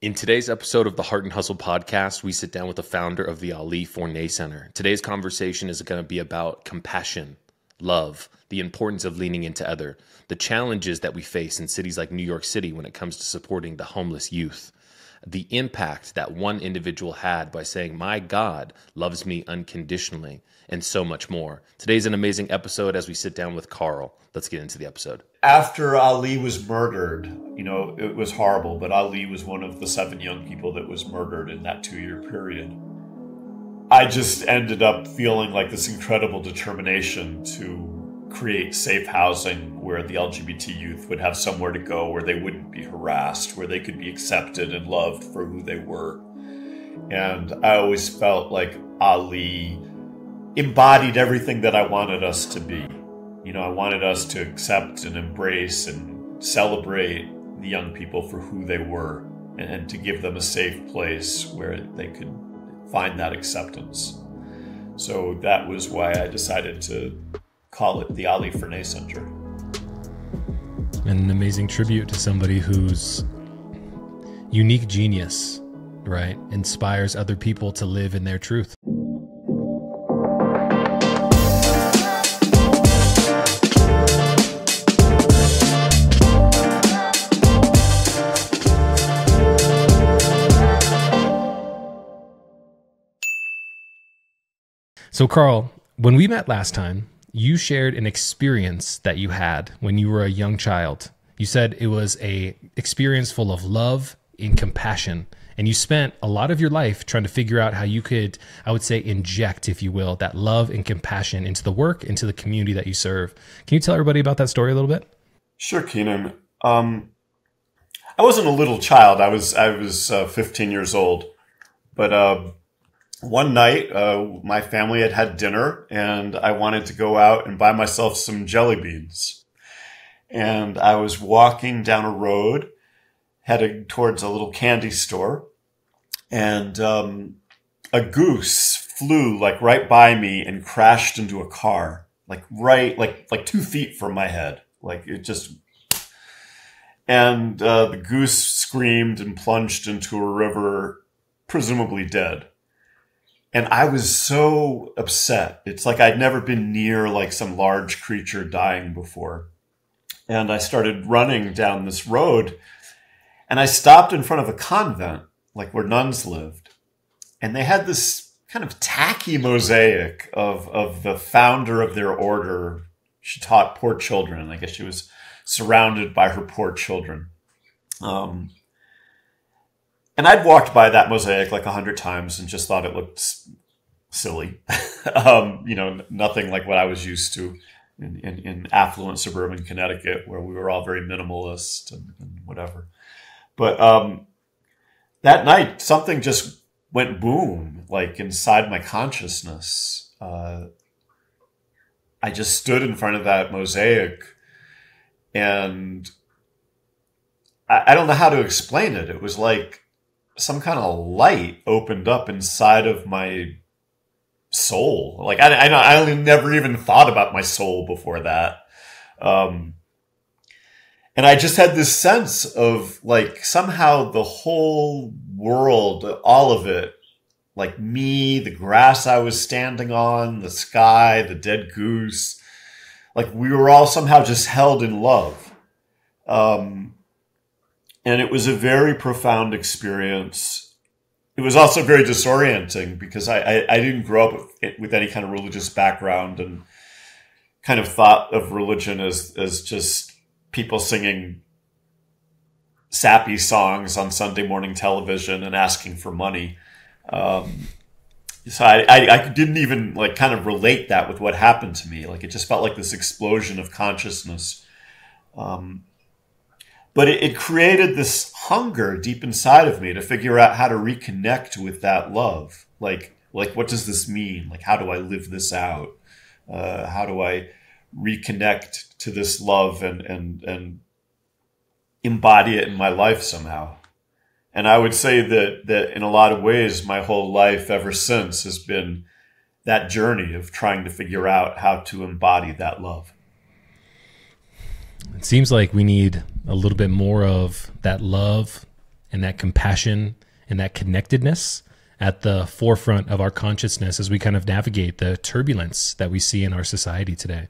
In today's episode of the Hart Hustle podcast, we sit down with the founder of the Ali Forney Center. Today's conversation is going to be about compassion, love, the importance of leaning into other, the challenges that we face in cities like New York City when it comes to supporting the homeless youth, the impact that one individual had by saying, "My God loves me unconditionally," and so much more. Today's an amazing episode as we sit down with Carl. Let's get into the episode. After Ali was murdered, it was horrible, but Ali was one of the 7 young people that was murdered in that 2-year period. I just ended up feeling like this incredible determination to create safe housing where the LGBT youth would have somewhere to go, where they wouldn't be harassed, where they could be accepted and loved for who they were. And I always felt like Ali embodied everything that I wanted us to be. I wanted us to accept and embrace and celebrate the young people for who they were and to give them a safe place where they could find that acceptance. So that was why I decided to call it the Ali Forney Center. And an amazing tribute to somebody whose unique genius, right, inspires other people to live in their truth. So Carl, when we met last time, you shared an experience that you had when you were a young child. You said it was an experience full of love and compassion, and you spent a lot of your life trying to figure out how you could, I would say, inject, if you will, that love and compassion into the work, into the community that you serve. Can you tell everybody about that story a little bit? Sure, Keenan. I wasn't a little child. I was 15 years old, but one night, my family had dinner, and I wanted to go out and buy myself some jelly beans. And I was walking down a road, heading towards a little candy store, and a goose flew right by me and crashed into a car, like 2 feet from my head. And the goose screamed and plunged into a river, presumably dead. And I was so upset. It's like I'd never been near some large creature dying before. And I started running down this road, and I stopped in front of a convent, where nuns lived. And they had this kind of tacky mosaic of the founder of their order. She taught poor children. I guess she was surrounded by her poor children. And I'd walked by that mosaic 100 times and just thought it looked silly. Nothing like what I was used to in affluent suburban Connecticut, where we were all very minimalist and whatever. But that night, something just went boom, inside my consciousness. I just stood in front of that mosaic, and I don't know how to explain it. It was like some kind of light opened up inside of my soul. I never even thought about my soul before that. And I just had this sense of somehow the whole world, all of it, me, the grass I was standing on, the sky, the dead goose, we were all somehow just held in love. And it was a very profound experience. It was also very disorienting because I didn't grow up with any kind of religious background, and kind of thought of religion as just people singing sappy songs on Sunday morning television and asking for money. So I didn't even kind of relate that with what happened to me. It just felt like this explosion of consciousness. But it created this hunger deep inside of me to figure out how to reconnect with that love. What does this mean? How do I live this out? How do I reconnect to this love and embody it in my life somehow? And I would say that in a lot of ways, my whole life ever since has been that journey of trying to figure out how to embody that love. It seems like we need a little bit more of that love and that compassion and that connectedness at the forefront of our consciousness as we kind of navigate the turbulence that we see in our society today.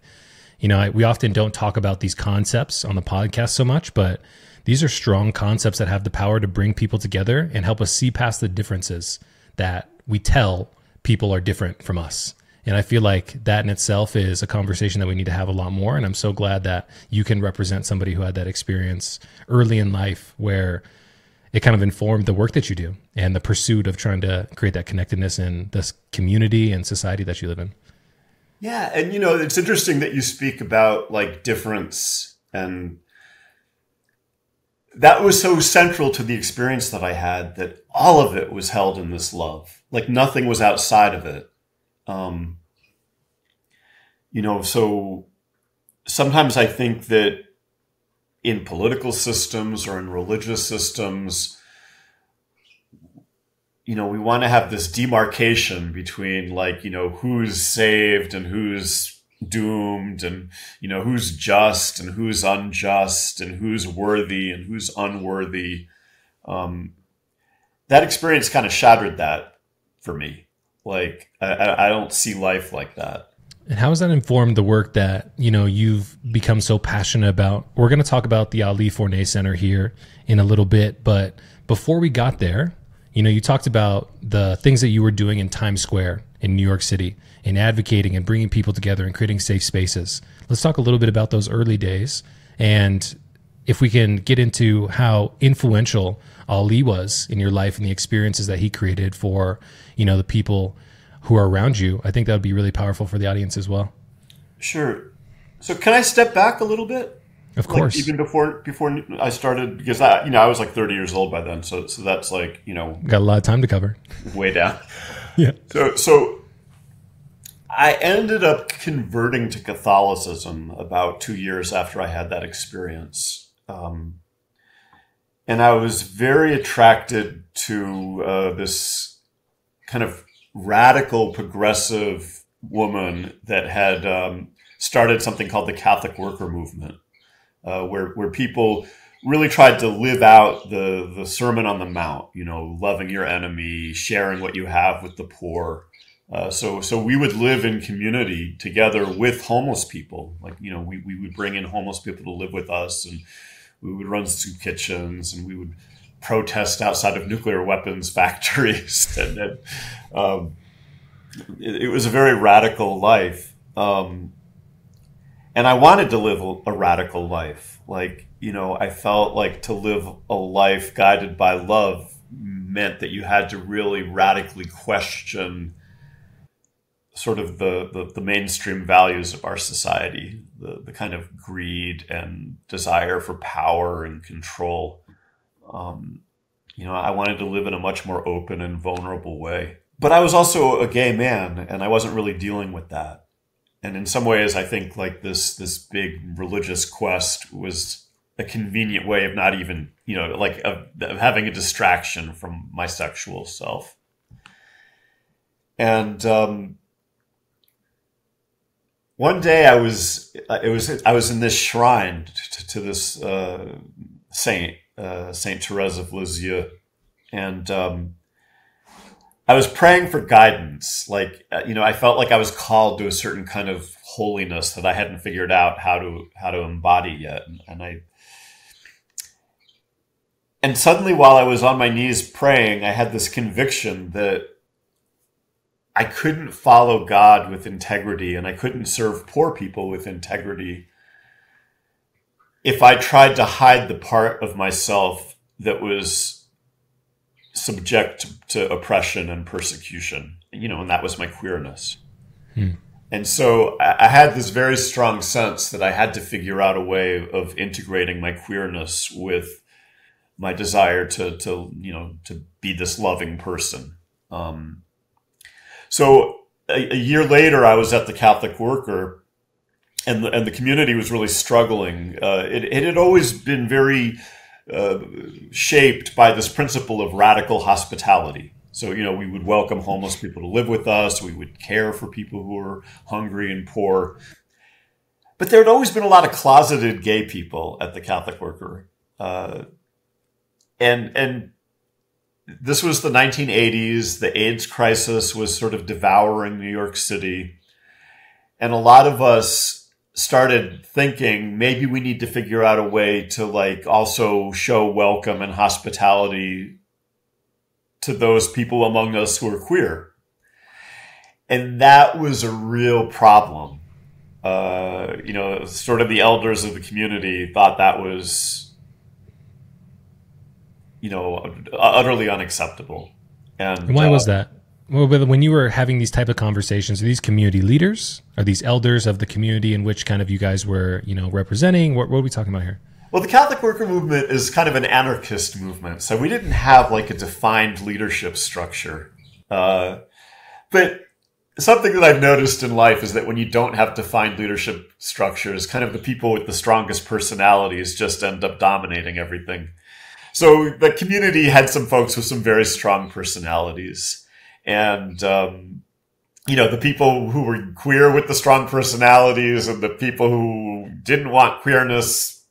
You know, we often don't talk about these concepts on the podcast so much, but these are strong concepts that have the power to bring people together and help us see past the differences that we tell people are different from us. And I feel like that in itself is a conversation that we need to have a lot more. And I'm so glad that you can represent somebody who had that experience early in life where it kind of informed the work that you do and the pursuit of trying to create that connectedness in this community and society that you live in. Yeah. And, you know, it's interesting that you speak about like difference, and that was so central to the experience that I had, that all of it was held in this love. Like nothing was outside of it. You know, so sometimes I think that in political systems or in religious systems, you know, we want to have this demarcation between like, you know, who's saved and who's doomed, and, you know, who's just and who's unjust, and who's worthy and who's unworthy. That experience kind of shattered that for me. Like, I don't see life like that. And how has that informed the work that, you know, you've become so passionate about? We're going to talk about the Ali Forney Center here in a little bit, but before we got there, you know, you talked about the things that you were doing in Times Square in New York City and advocating and bringing people together and creating safe spaces. Let's talk a little bit about those early days, and if we can get into how influential Ali was in your life and the experiences that he created for, you know, the people who are around you. I think that would be really powerful for the audience as well. Sure. So can I step back a little bit? Of course. Like even before I started, because I was like 30 years old by then. So that's like, you know, got a lot of time to cover. Way down. Yeah. So I ended up converting to Catholicism about 2 years after I had that experience. And I was very attracted to this kind of radical, progressive woman that had started something called the Catholic Worker Movement, where people really tried to live out the Sermon on the Mount, you know, loving your enemy, sharing what you have with the poor. So we would live in community together with homeless people. Like, you know, we would bring in homeless people to live with us, and we would run soup kitchens, and we would protest outside of nuclear weapons factories. And it was a very radical life. And I wanted to live a radical life. Like, you know, I felt like to live a life guided by love meant that you had to really radically question sort of the mainstream values of our society, the kind of greed and desire for power and control. You know, I wanted to live in a much more open and vulnerable way. But I was also a gay man, and I wasn't really dealing with that. And in some ways, I think like this big religious quest was a convenient way of not even, you know, like of having a distraction from my sexual self. And one day I was in this shrine to this saint, Saint Therese of Lisieux, and I was praying for guidance. Like, you know, I felt like I was called to a certain kind of holiness that I hadn't figured out how to embody yet. And suddenly, while I was on my knees praying, I had this conviction that I couldn't follow God with integrity, and I couldn't serve poor people with integrity if I tried to hide the part of myself that was subject to oppression and persecution, you know, and that was my queerness. And so I had this very strong sense that I had to figure out a way of integrating my queerness with my desire to you know, to be this loving person. So a year later, I was at the Catholic Worker, and the community was really struggling. It had always been very shaped by this principle of radical hospitality. So, you know, we would welcome homeless people to live with us. We would care for people who were hungry and poor. But there had always been a lot of closeted gay people at the Catholic Worker. And and this was the 1980s. The AIDS crisis was sort of devouring New York City. And a lot of us started thinking maybe we need to figure out a way to like also show welcome and hospitality to those people among us who are queer. And that was a real problem. Sort of the elders of the community thought that was, utterly unacceptable. And why was that? Well, when you were having these type of conversations, are these community leaders? Are these elders of the community in which kind of you guys were, representing? What are we talking about here? Well, the Catholic worker movement is kind of an anarchist movement. So we didn't have like a defined leadership structure. But something that I've noticed in life is that when you don't have defined leadership structures, kind of the people with the strongest personalities just end up dominating everything. So the community had some folks with some very strong personalities. And, the people who were queer with the strong personalities and the people who didn't want queerness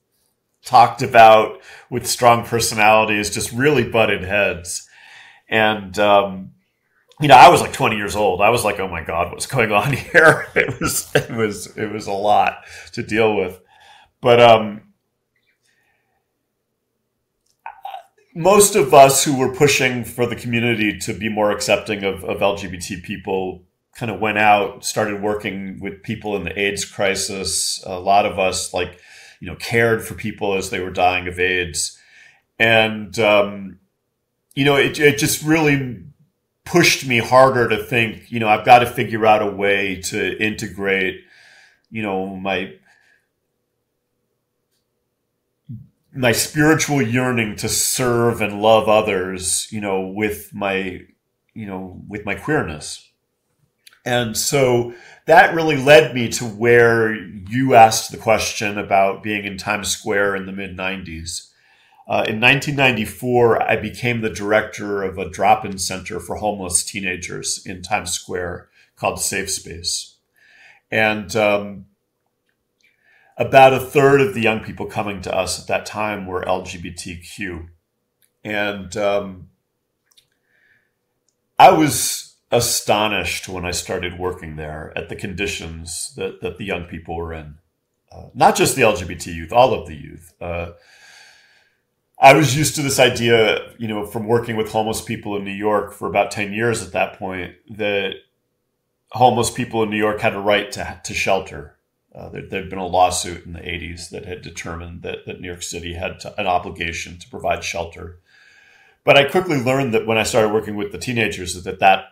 talked about with strong personalities just really butted heads. And, I was like 20 years old. I was like, oh my God, what's going on here? It was a lot to deal with. But, most of us who were pushing for the community to be more accepting of LGBT people kind of went out, started working with people in the AIDS crisis. A lot of us cared for people as they were dying of AIDS. And, it just really pushed me harder to think, I've got to figure out a way to integrate, my spiritual yearning to serve and love others, with my queerness. And so that really led me to where you asked the question about being in Times Square in the mid-90s. In 1994, I became the director of a drop-in center for homeless teenagers in Times Square called Safe Space. And about a third of the young people coming to us at that time were LGBTQ. And I was astonished when I started working there at the conditions that the young people were in. Not just the LGBT youth, all of the youth. I was used to this idea, from working with homeless people in New York for about 10 years at that point, that homeless people in New York had a right to shelter. There'd been a lawsuit in the 80s that had determined that New York City had an obligation to provide shelter. But I quickly learned that when I started working with the teenagers that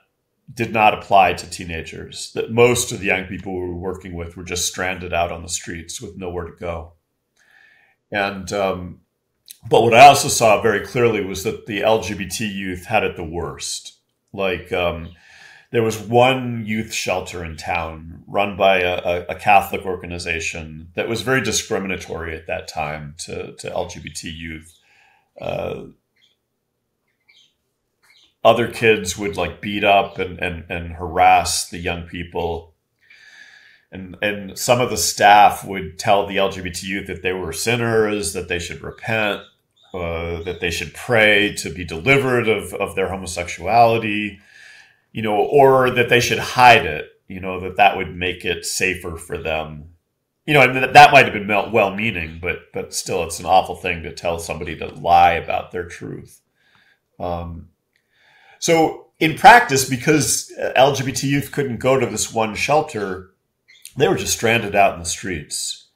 did not apply to teenagers, that most of the young people we were working with were just stranded out on the streets with nowhere to go. And but what I also saw very clearly was that the LGBT youth had it the worst. There was one youth shelter in town run by a Catholic organization that was very discriminatory at that time to LGBT youth. Other kids would beat up and harass the young people. And some of the staff would tell the LGBT youth that they were sinners, that they should repent, that they should pray to be delivered of their homosexuality. Or that they should hide it, that would make it safer for them. That might have been well-meaning, but still it's an awful thing to tell somebody to lie about their truth. So in practice, because LGBT youth couldn't go to this one shelter, they were just stranded out in the streets.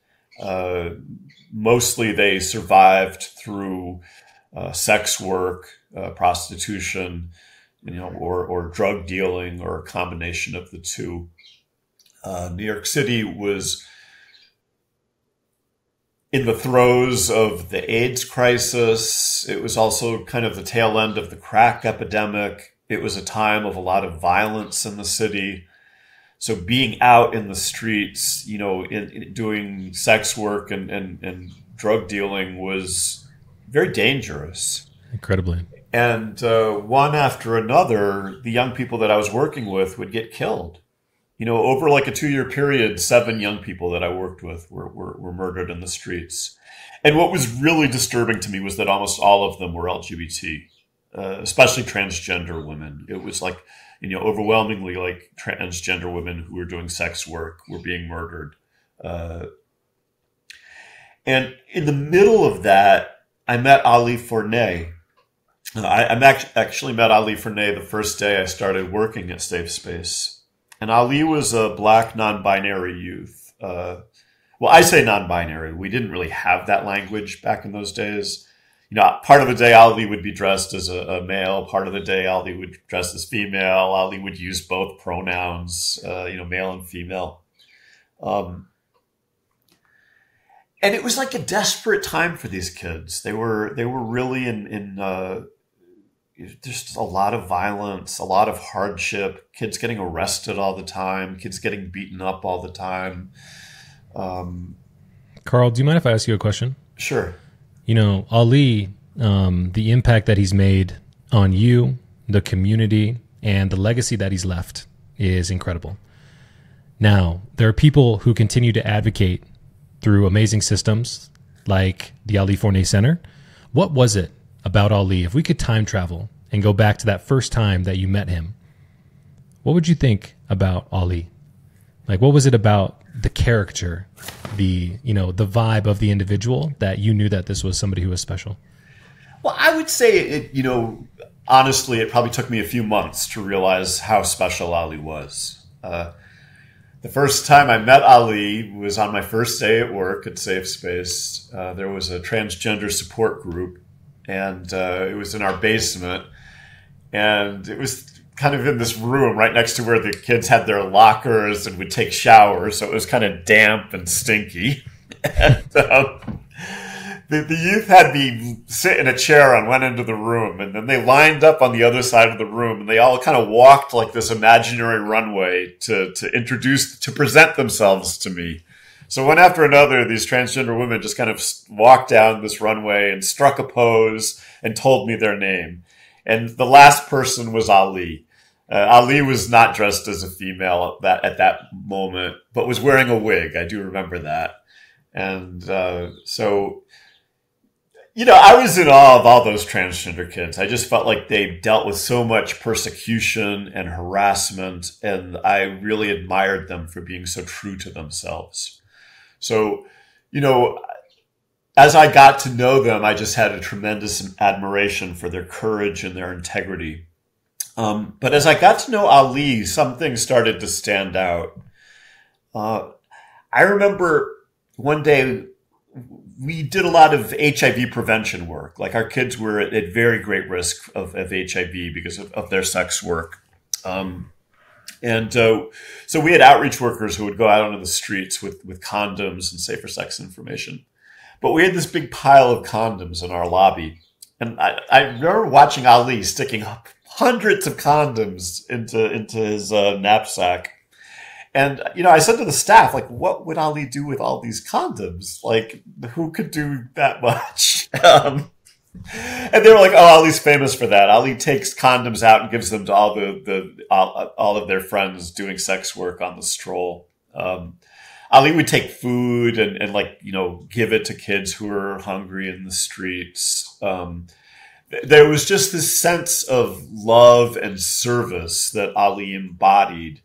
Mostly they survived through sex work, prostitution, or drug dealing, or a combination of the two. New York City was in the throes of the AIDS crisis. It was also kind of the tail end of the crack epidemic. It was a time of a lot of violence in the city. So being out in the streets, doing sex work and drug dealing was very dangerous. Incredibly. And one after another, the young people that I was working with would get killed. Over a 2-year period, 7 young people that I worked with were murdered in the streets. And what was really disturbing to me was that almost all of them were LGBT, especially transgender women. It was like, overwhelmingly like transgender women who were doing sex work were being murdered. And in the middle of that, I met Ali Forney. Actually met Ali Forney the first day I started working at Safe Space. And Ali was a Black non-binary youth. Well, I say non-binary. We didn't really have that language back in those days. Part of the day Ali would be dressed as a male. Part of the day Ali would dress as female. Ali would use both pronouns, male and female. And it was like a desperate time for these kids. They were really in just a lot of violence, a lot of hardship, kids getting arrested all the time, kids getting beaten up all the time. Carl, do you mind if I ask you a question? Sure. Ali, the impact that he's made on you, the community, and the legacy that he's left is incredible. Now, there are people who continue to advocate through amazing systems like the Ali Forney Center. What was it about Ali? If we could time travel and go back to that first time that you met him, what would you think about Ali? Like, what was it about the character, the vibe of the individual that you knew that this was somebody who was special? Well, I would say it, honestly, it probably took me a few months to realize how special Ali was. The first time I met Ali was on my first day at work at Safe Space. There was a transgender support group, and it was in our basement. And it was kind of in this room right next to where the kids had their lockers and would take showers. So it was kind of damp and stinky. And the youth had me sit in a chair on one end of the room. And then they lined up on the other side of the room. And they all kind of walked like this imaginary runway to present themselves to me. So one after another, these transgender women just kind of walked down this runway and struck a pose and told me their name. And the last person was Ali. Ali was not dressed as a female at that moment, but was wearing a wig. I do remember that. And so, I was in awe of all those transgender kids. I just felt like they dealt with so much persecution and harassment, and I really admired them for being so true to themselves. So, as I got to know them, I just had a tremendous admiration for their courage and their integrity. But as I got to know Ali, some things started to stand out. I remember one day we did a lot of HIV prevention work. Like, our kids were at very great risk of HIV because of their sex work. So we had outreach workers who would go out onto the streets with condoms and safer sex information. But we had this big pile of condoms in our lobby. And I remember watching Ali sticking up hundreds of condoms into his knapsack. And, I said to the staff, like, what would Ali do with all these condoms? Like, who could do that much? And they were like, oh, Ali's famous for that. Ali takes condoms out and gives them to all of their friends doing sex work on the stroll. Ali would take food and give it to kids who were hungry in the streets. There was just this sense of love and service that Ali embodied.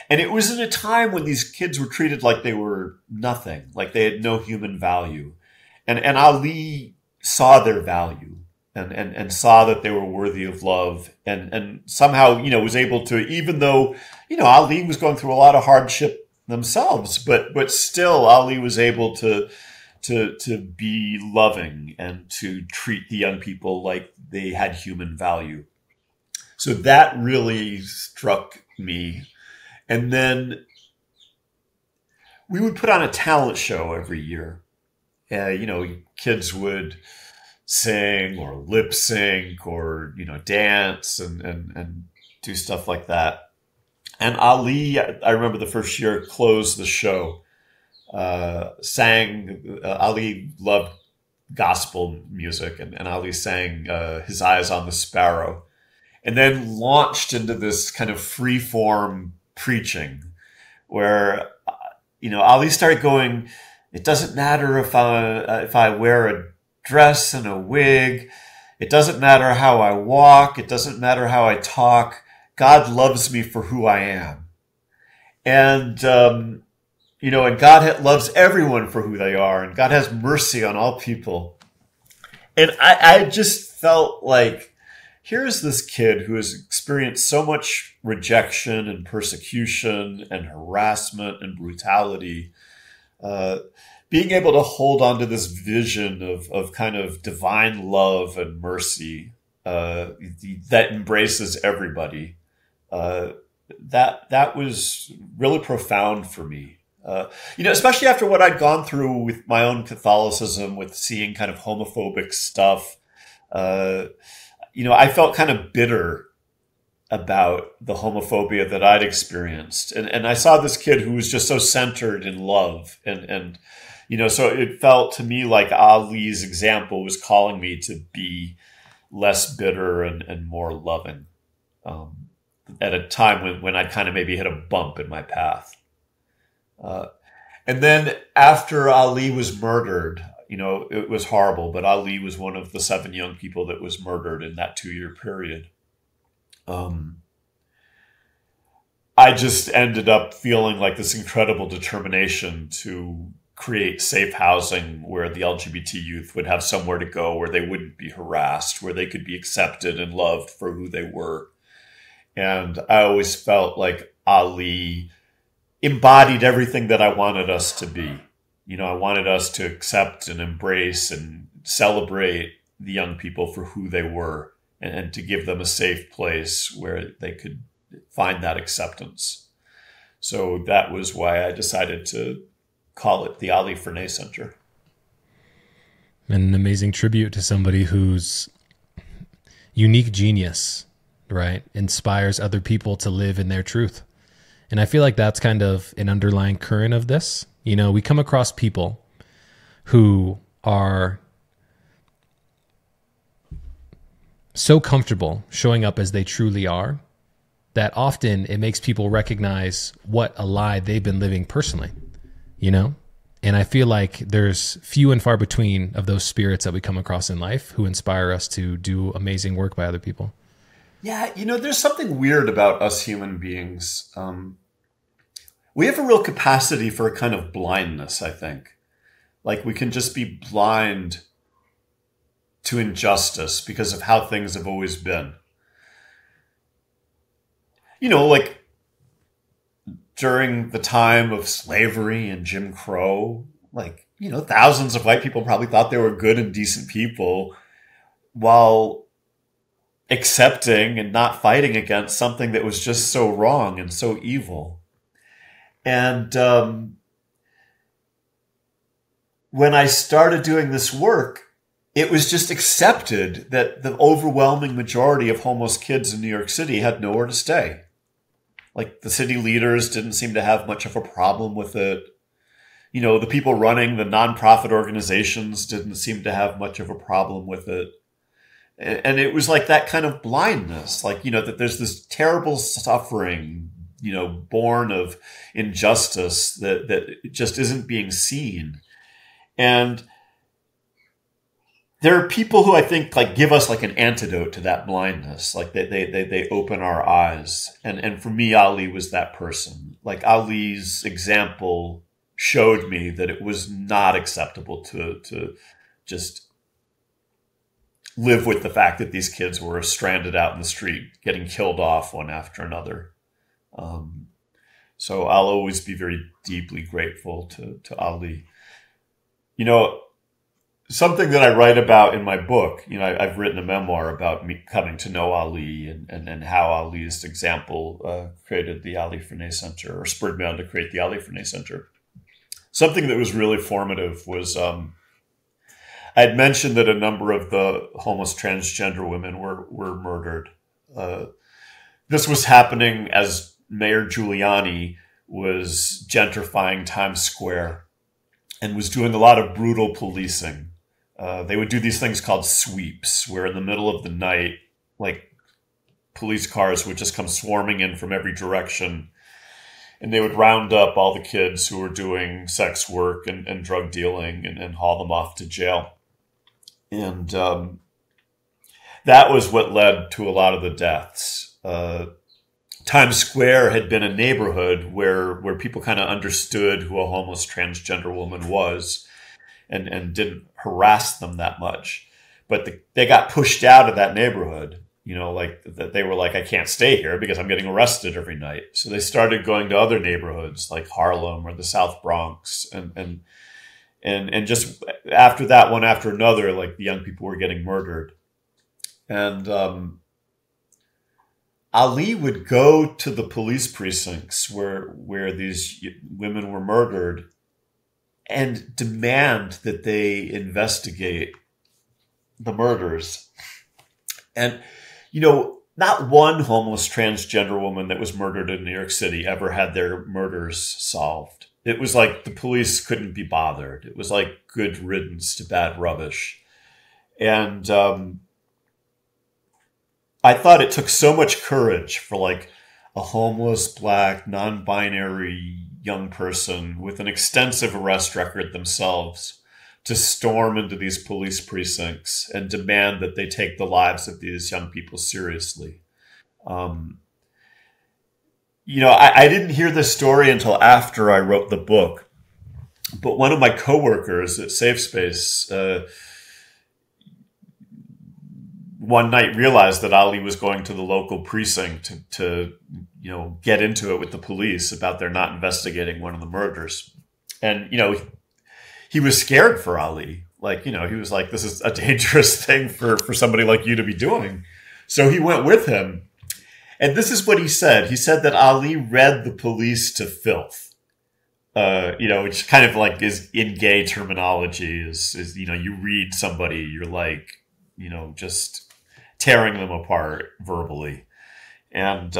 And it was in a time when these kids were treated like they were nothing, like they had no human value. And Ali saw their value and saw that they were worthy of love and somehow, was able to, even though, Ali was going through a lot of hardship themselves, but still Ali was able to be loving and to treat the young people like they had human value. So that really struck me. And then we would put on a talent show every year. Kids would sing or lip sync or, dance and do stuff like that. And Ali, I remember the first year, closed the show, sang, Ali loved gospel music, and Ali sang His Eyes on the Sparrow, and then launched into this kind of free-form preaching where, Ali started going, It doesn't matter if I wear a dress and a wig. It doesn't matter how I walk. It doesn't matter how I talk. God loves me for who I am. And, and God loves everyone for who they are. And God has mercy on all people. And I just felt like, here's this kid who has experienced so much rejection and persecution and harassment and brutality, being able to hold on to this vision of kind of divine love and mercy that embraces everybody. That was really profound for me. Especially after what I'd gone through with my own Catholicism, with seeing kind of homophobic stuff. I felt kind of bitter about the homophobia that I'd experienced. And I saw this kid who was just so centered in love. And so it felt to me like Ali's example was calling me to be less bitter and more loving at a time when I'd kind of maybe hit a bump in my path. And then after Ali was murdered, it was horrible, but Ali was one of the 7 young people that was murdered in that 2-year period. I just ended up feeling like this incredible determination to create safe housing where the LGBT youth would have somewhere to go, where they wouldn't be harassed, where they could be accepted and loved for who they were. And I always felt like Ali embodied everything that I wanted us to be. I wanted us to accept and embrace and celebrate the young people for who they were, and to give them a safe place where they could find that acceptance. So that was why I decided to call it the Ali Forney Center. An amazing tribute to somebody whose unique genius, right, inspires other people to live in their truth. And I feel like that's kind of an underlying current of this. We come across people who are so comfortable showing up as they truly are that often it makes people recognize what a lie they've been living personally, And I feel like there's few and far between of those spirits that we come across in life who inspire us to do amazing work by other people. Yeah, there's something weird about us human beings. We have a real capacity for a kind of blindness, I think. Like we can just be blind to injustice because of how things have always been. Like during the time of slavery and Jim Crow, thousands of white people probably thought they were good and decent people while accepting and not fighting against something that was just so wrong and so evil. And when I started doing this work, it was just accepted that the overwhelming majority of homeless kids in New York City had nowhere to stay. Like the city leaders didn't seem to have much of a problem with it. The people running the nonprofit organizations didn't seem to have much of a problem with it. And it was like that kind of blindness, that there's this terrible suffering, born of injustice that just isn't being seen. And there are people who I think give us an antidote to that blindness. They open our eyes. And for me, Ali was that person. Ali's example showed me that it was not acceptable to just live with the fact that these kids were stranded out in the street, getting killed off one after another. So I'll always be very deeply grateful to Ali. Something that I write about in my book, I've written a memoir about me coming to know Ali and how Ali's example created the Ali Forney Center, or spurred me on to create the Ali Forney Center. Something that was really formative was I had mentioned that a number of the homeless transgender women were murdered. This was happening as Mayor Giuliani was gentrifying Times Square and was doing a lot of brutal policing. They would do these things called sweeps, where in the middle of the night, police cars would just come swarming in from every direction And they would round up all the kids who were doing sex work and drug dealing and haul them off to jail. And that was what led to a lot of the deaths. Times Square had been a neighborhood where people kind of understood who a homeless transgender woman was and didn't harass them that much. But they got pushed out of that neighborhood. Like that they were like, I can't stay here because I'm getting arrested every night. So they started going to other neighborhoods like Harlem or the South Bronx. And just after that, one after another, like the young people were getting murdered. And Ali would go to the police precincts where these women were murdered and demand that they investigate the murders. And not one homeless transgender woman that was murdered in New York City ever had their murders solved. It was like the police couldn't be bothered. It was like good riddance to bad rubbish. And I thought it took so much courage for like a homeless, Black, non-binary young person with an extensive arrest record themselves to storm into these police precincts and demand that they take the lives of these young people seriously. I didn't hear this story until after I wrote the book, but one of my coworkers at Safe Space one night realized that Ali was going to the local precinct to get into it with the police about their not investigating one of the murders. And, he was scared for Ali. Like, he was like, this is a dangerous thing for somebody like you to be doing. So he went with him. And this is what he said. He said that Ali read the police to filth. Which kind of like is in gay terminology is you read somebody, you're like, just tearing them apart verbally. And,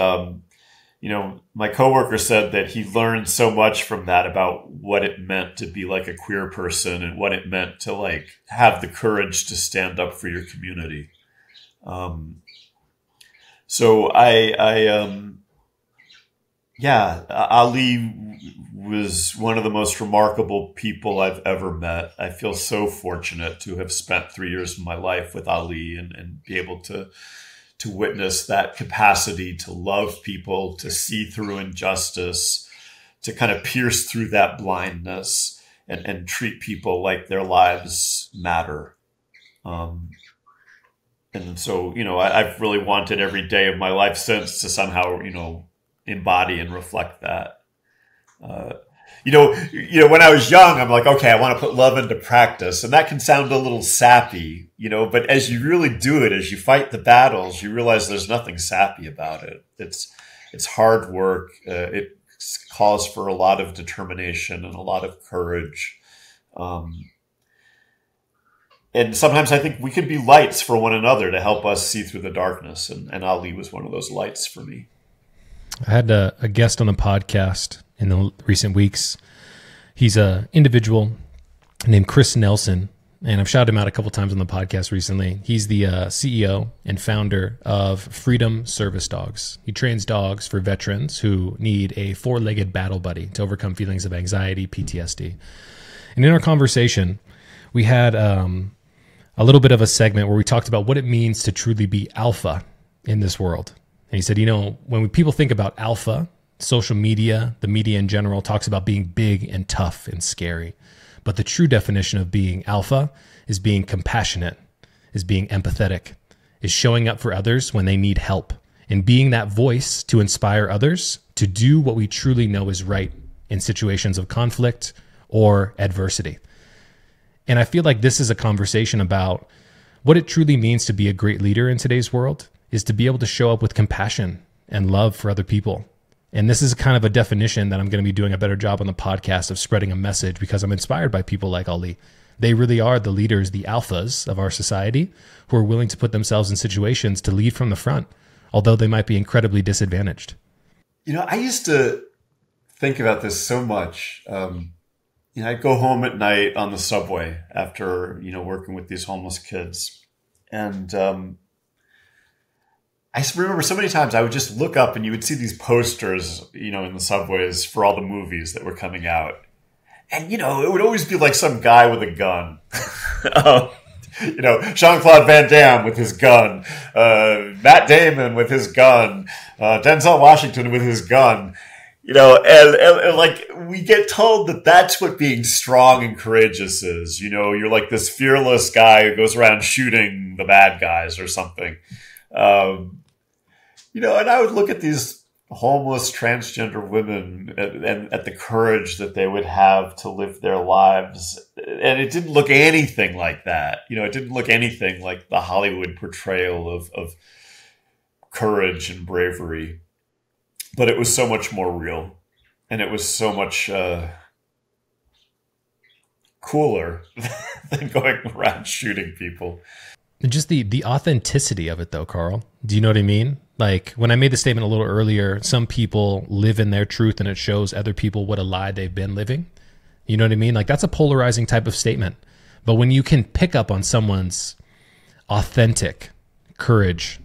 my coworker said that he learned so much from that about what it meant to be like a queer person and what it meant to like have the courage to stand up for your community. Ali was one of the most remarkable people I've ever met. I feel so fortunate to have spent 3 years of my life with Ali and be able to witness that capacity to love people, to see through injustice, to kind of pierce through that blindness and treat people like their lives matter. And so, I've really wanted every day of my life since to somehow, embody and reflect that. When I was young, I'm like, okay, I want to put love into practice. And that can sound a little sappy, but as you really do it, as you fight the battles, you realize there's nothing sappy about it. It's hard work. It calls for a lot of determination and a lot of courage. And sometimes I think we could be lights for one another to help us see through the darkness. And Ali was one of those lights for me. I had a guest on the podcast in the recent weeks. He's an individual named Chris Nelson, and I've shouted him out a couple times on the podcast recently. He's the CEO and founder of Freedom Service Dogs. He trains dogs for veterans who need a four-legged battle buddy to overcome feelings of anxiety, PTSD. And in our conversation, we had a little bit of a segment where we talked about what it means to truly be alpha in this world. And he said, when people think about alpha, social media, the media in general, talks about being big and tough and scary. But the true definition of being alpha is being compassionate, is being empathetic, is showing up for others when they need help, and being that voice to inspire others to do what we truly know is right in situations of conflict or adversity. And I feel like this is a conversation about what it truly means to be a great leader in today's world, is to be able to show up with compassion and love for other people. And this is kind of a definition that I'm going to be doing a better job on the podcast of spreading a message, because I'm inspired by people like Ali. They really are the leaders, the alphas of our society, who are willing to put themselves in situations to lead from the front, although they might be incredibly disadvantaged. I used to think about this so much. I'd go home at night on the subway after, working with these homeless kids. And I remember so many times I would just look up and you would see these posters, in the subways for all the movies that were coming out. And, it would always be like some guy with a gun. Jean-Claude Van Damme with his gun, Matt Damon with his gun, Denzel Washington with his gun. And like we get told that that's what being strong and courageous is. You're like this fearless guy who goes around shooting the bad guys or something. And I would look at these homeless transgender women and at the courage that they would have to live their lives. And it didn't look anything like that. It didn't look anything like the Hollywood portrayal of courage and bravery. But it was so much more real. And it was so much cooler than going around shooting people. Just the authenticity of it, though, Carl. Do you know what I mean? Like when I made the statement a little earlier, some people live in their truth and it shows other people what a lie they've been living. You know what I mean? Like that's a polarizing type of statement. But when you can pick up on someone's authentic courage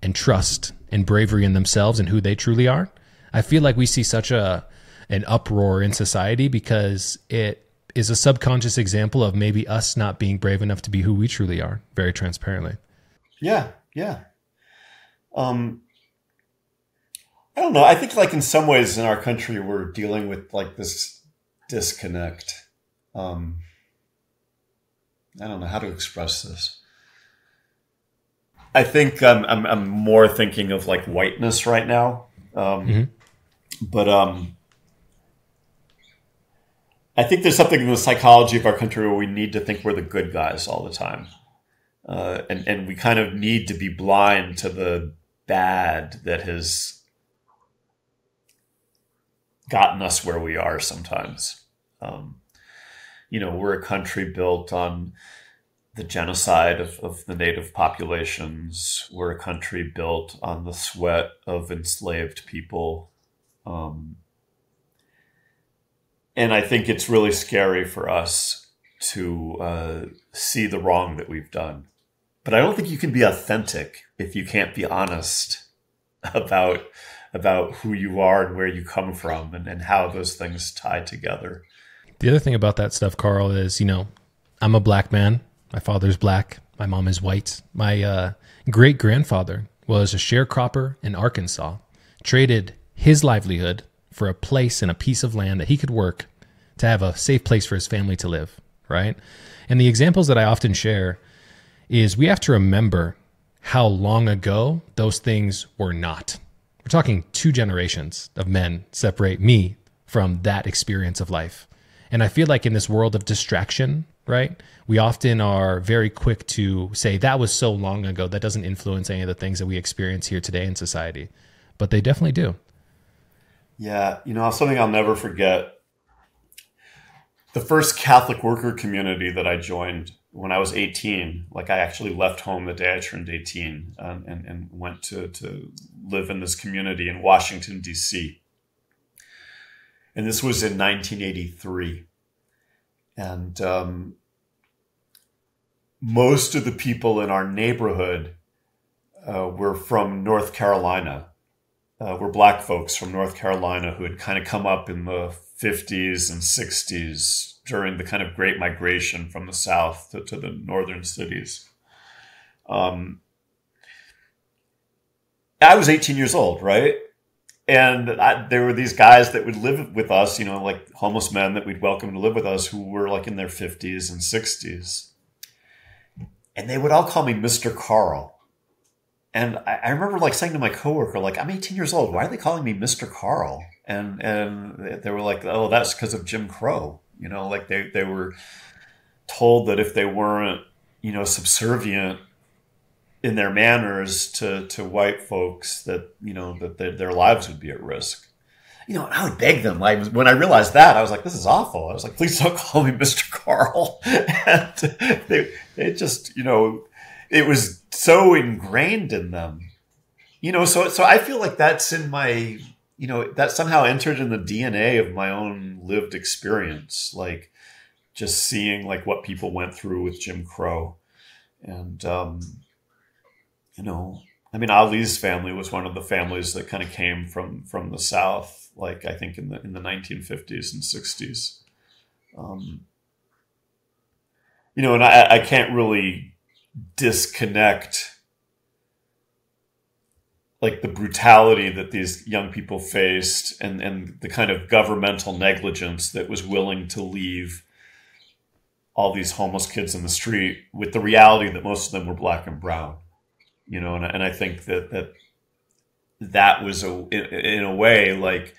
and trust and bravery in themselves and who they truly are, I feel like we see such an uproar in society because it is a subconscious example of maybe us not being brave enough to be who we truly are, very transparently. Yeah. I don't know. I think like in some ways in our country, we're dealing with like this disconnect. I don't know how to express this. I think I'm more thinking of like whiteness right now. But I think there's something in the psychology of our country where we need to think we're the good guys all the time. And we kind of need to be blind to the bad that has gotten us where we are sometimes. We're a country built on the genocide of the native populations. We're a country built on the sweat of enslaved people. And I think it's really scary for us to see the wrong that we've done. But I don't think you can be authentic if you can't be honest about who you are and where you come from and how those things tie together. The other thing about that stuff, Carl, is, I'm a black man. My father's black. My mom is white. My great-grandfather was a sharecropper in Arkansas, traded his livelihood for a place and a piece of land that he could work to have a safe place for his family to live, right? And the examples that I often share is we have to remember how long ago those things were not. We're talking 2 generations of men separate me from that experience of life. And I feel like in this world of distraction, right, we often are very quick to say that was so long ago. That doesn't influence any of the things that we experience here today in society. But they definitely do. Yeah. Something I'll never forget. The first Catholic worker community that I joined when I was 18, like I actually left home the day I turned 18 and went to live in this community in Washington, D.C. And this was in 1983. And most of the people in our neighborhood were from North Carolina. Were black folks from North Carolina who had kind of come up in the 50s and 60s during the kind of Great Migration from the South to the northern cities. I was 18 years old, right? And there were these guys that would live with us, like homeless men that we'd welcome to live with us who were like in their 50s and 60s. And they would all call me Mr. Carl. And I remember like saying to my coworker, like, I'm 18 years old. Why are they calling me Mr. Carl? And they were like, oh, that's because of Jim Crow. Like they were told that if they weren't, subservient in their manners to white folks, that, that their lives would be at risk. I would beg them. When I realized that, I was like, this is awful. I was like, please don't call me Mr. Carl. And they just, it was so ingrained in them, so I feel like that's in my, that somehow entered in the DNA of my own lived experience, like just seeing like what people went through with Jim Crow and, I mean, Ali's family was one of the families that kind of came from the South, like I think in the 1950s and 60s. You know, and I can't really disconnect like the brutality that these young people faced and the kind of governmental negligence that was willing to leave all these homeless kids in the street with the reality that most of them were black and brown, you know, and I think that was in a way like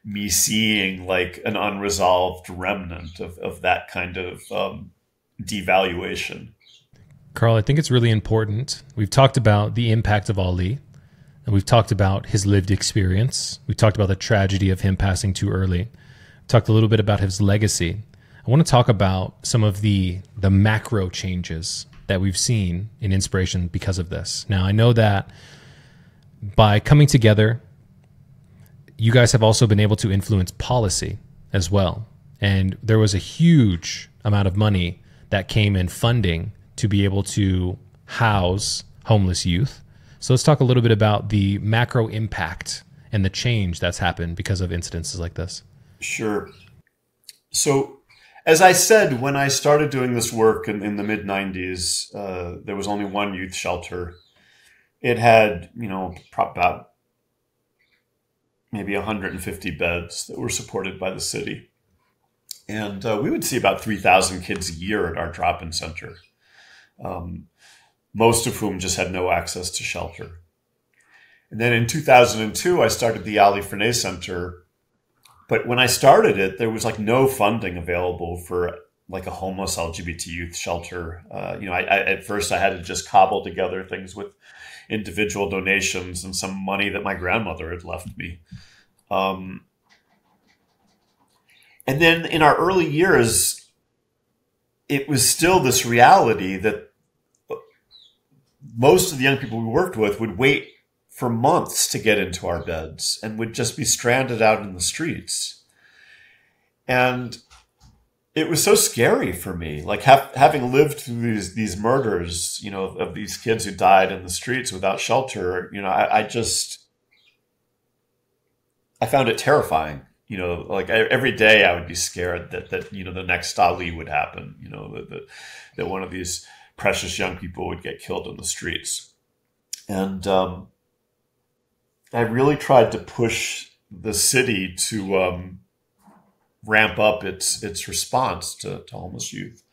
me seeing like an unresolved remnant of that kind of devaluation. Carl, I think it's really important. We've talked about the impact of Ali, and we've talked about his lived experience. We've talked about the tragedy of him passing too early. We've talked a little bit about his legacy. I want to talk about some of the macro changes that we've seen in inspiration because of this. Now, I know that by coming together, you guys have also been able to influence policy as well. And there was a huge amount of money that came in funding to be able to house homeless youth. So let's talk a little bit about the macro impact and the change that's happened because of incidences like this. Sure. So as I said, when I started doing this work in the mid-90s, there was only one youth shelter. It had, you know, about maybe 150 beds that were supported by the city. And we would see about 3,000 kids a year at our drop-in center, most of whom just had no access to shelter. And then in 2002, I started the Ali Forney Center. But when I started it, there was like no funding available for like a homeless LGBT youth shelter. You know, at first I had to just cobble together things with individual donations and some money that my grandmother had left me. And then in our early years, it was still this reality that most of the young people we worked with would wait for months to get into our beds and would just be stranded out in the streets. And it was so scary for me, like having lived through these murders, you know, of these kids who died in the streets without shelter. You know, I found it terrifying. You know, like every day I would be scared that you know, the next Ali would happen, you know, that one of these precious young people would get killed in the streets. And I really tried to push the city to ramp up its response to homeless youth.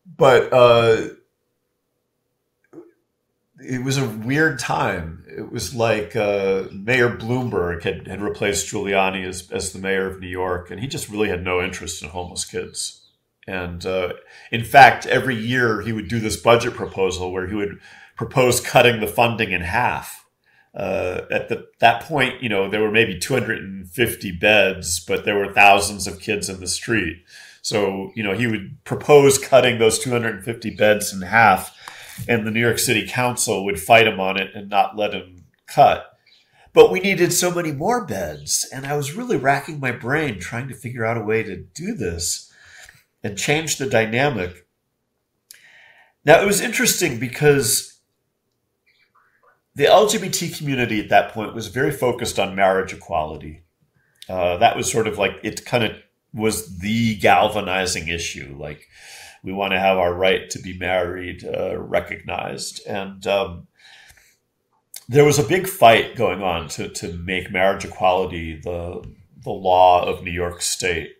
But it was a weird time. It was like Mayor Bloomberg had replaced Giuliani as the mayor of New York, and he just really had no interest in homeless kids. And in fact, every year he would do this budget proposal where he would propose cutting the funding in half. At that point, you know, there were maybe 250 beds, but there were thousands of kids in the street. So, you know, he would propose cutting those 250 beds in half, and the New York City Council would fight him on it and not let him cut. But we needed so many more beds, and I was really racking my brain trying to figure out a way to do this and change the dynamic. Now, it was interesting because the LGBT community at that point was very focused on marriage equality. That was sort of like, it kind of was the galvanizing issue. Like, we want to have our right to be married recognized. And there was a big fight going on to make marriage equality the law of New York State.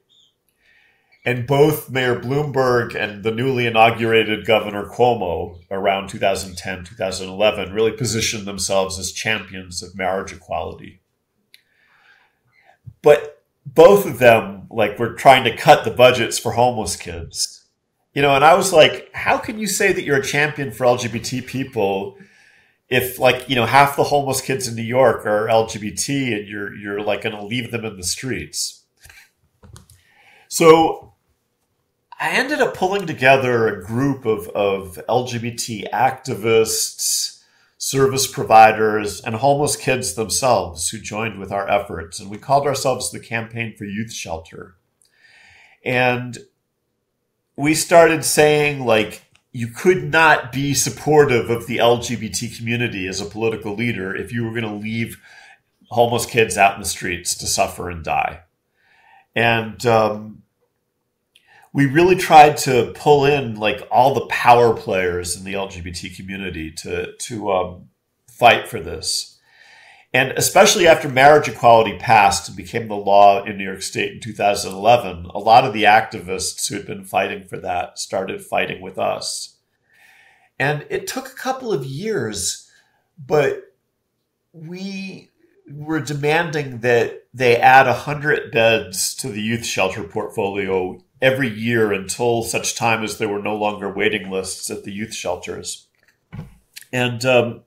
And both Mayor Bloomberg and the newly inaugurated Governor Cuomo around 2010, 2011 really positioned themselves as champions of marriage equality. But both of them, like, were trying to cut the budgets for homeless kids. You know, and I was like, how can you say that you're a champion for LGBT people if, like, you know, half the homeless kids in New York are LGBT and you're like going to leave them in the streets? So I ended up pulling together a group of LGBT activists, service providers, and homeless kids themselves who joined with our efforts. And we called ourselves the Campaign for Youth Shelter. And we started saying, like, you could not be supportive of the LGBT community as a political leader if you were going to leave homeless kids out in the streets to suffer and die. And we really tried to pull in like all the power players in the LGBT community to fight for this. And especially after marriage equality passed and became the law in New York State in 2011, a lot of the activists who had been fighting for that started fighting with us. And it took a couple of years, but we were demanding that they add 100 beds to the youth shelter portfolio every year until such time as there were no longer waiting lists at the youth shelters. And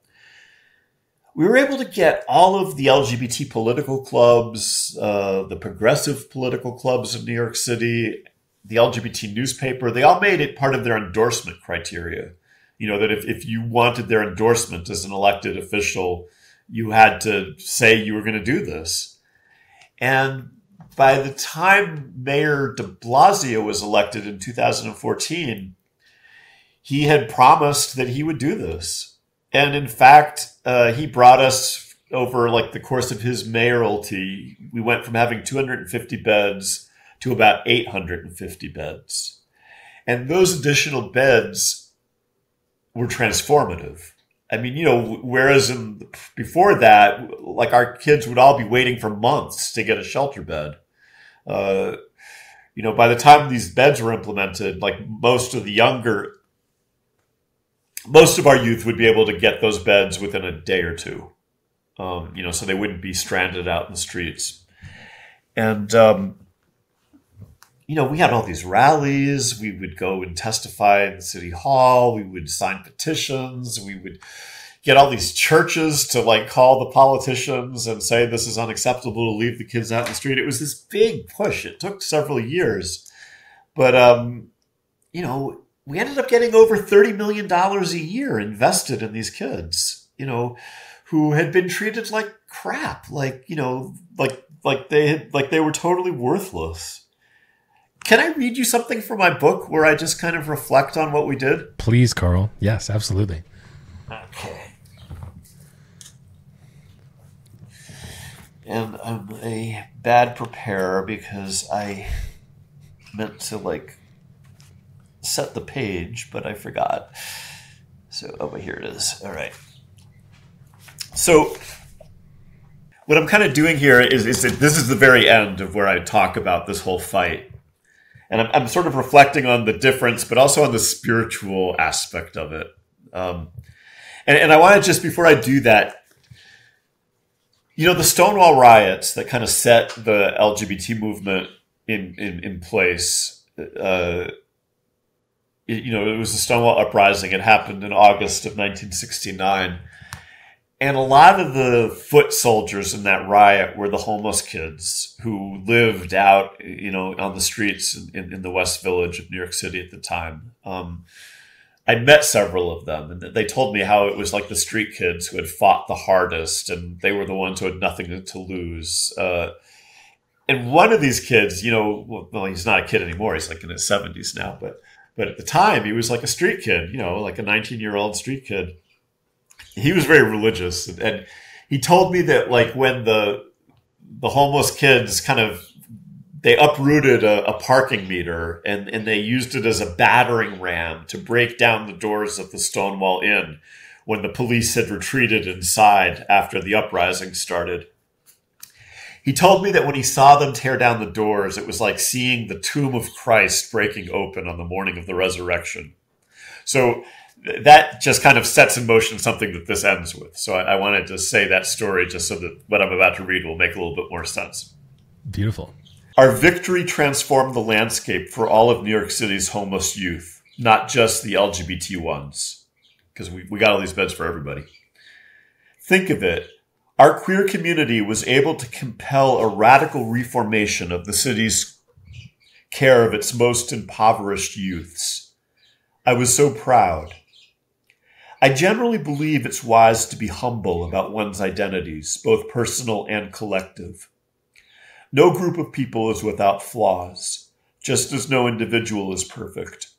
we were able to get all of the LGBT political clubs, the progressive political clubs in New York City, the LGBT newspaper. They all made it part of their endorsement criteria. You know, that if you wanted their endorsement as an elected official, you had to say you were going to do this. And by the time Mayor de Blasio was elected in 2014, he had promised that he would do this. And in fact, he brought us over like the course of his mayoralty. We went from having 250 beds to about 850 beds. And those additional beds were transformative. I mean, you know, whereas before that, like our kids would all be waiting for months to get a shelter bed. You know, by the time these beds were implemented, like most of our youth would be able to get those beds within a day or two, you know, so they wouldn't be stranded out in the streets. And, you know, we had all these rallies. We would go and testify in the city hall. We would sign petitions. We would get all these churches to like call the politicians and say this is unacceptable to leave the kids out in the street. It was this big push. It took several years. But, you know, we ended up getting over $30 million a year invested in these kids, you know, who had been treated like crap, like, you know, like they were totally worthless. Can I read you something from my book where I just kind of reflect on what we did? Please, Carl. Yes, absolutely. Okay. And I'm a bad preparer because I meant to like set the page, but I forgot. So, oh, but here it is. All right. So what I'm kind of doing here is that this is the very end of where I talk about this whole fight. And I'm sort of reflecting on the difference, but also on the spiritual aspect of it. And I want to just, before I do that, you know, the Stonewall riots that kind of set the LGBT movement in place, you know, it was the Stonewall Uprising. It happened in August of 1969. And a lot of the foot soldiers in that riot were the homeless kids who lived out, you know, on the streets in the West Village of New York City at the time. I met several of them, and they told me how it was like the street kids who had fought the hardest, and they were the ones who had nothing to lose. And one of these kids, you know, well, he's not a kid anymore. He's like in his 70s now, but at the time, he was like a street kid, you know, like a 19-year-old street kid. He was very religious, and he told me that like when the homeless kids kind of, they uprooted a parking meter and they used it as a battering ram to break down the doors of the Stonewall Inn when the police had retreated inside after the uprising started. He told me that when he saw them tear down the doors, it was like seeing the tomb of Christ breaking open on the morning of the resurrection. So that just kind of sets in motion something that this ends with. So I wanted to say that story just so that what I'm about to read will make a little bit more sense. Beautiful. Our victory transformed the landscape for all of New York City's homeless youth, not just the LGBT ones, because we got all these beds for everybody. Think of it. Our queer community was able to compel a radical reformation of the city's care of its most impoverished youths. I was so proud. I generally believe it's wise to be humble about one's identities, both personal and collective. No group of people is without flaws, just as no individual is perfect.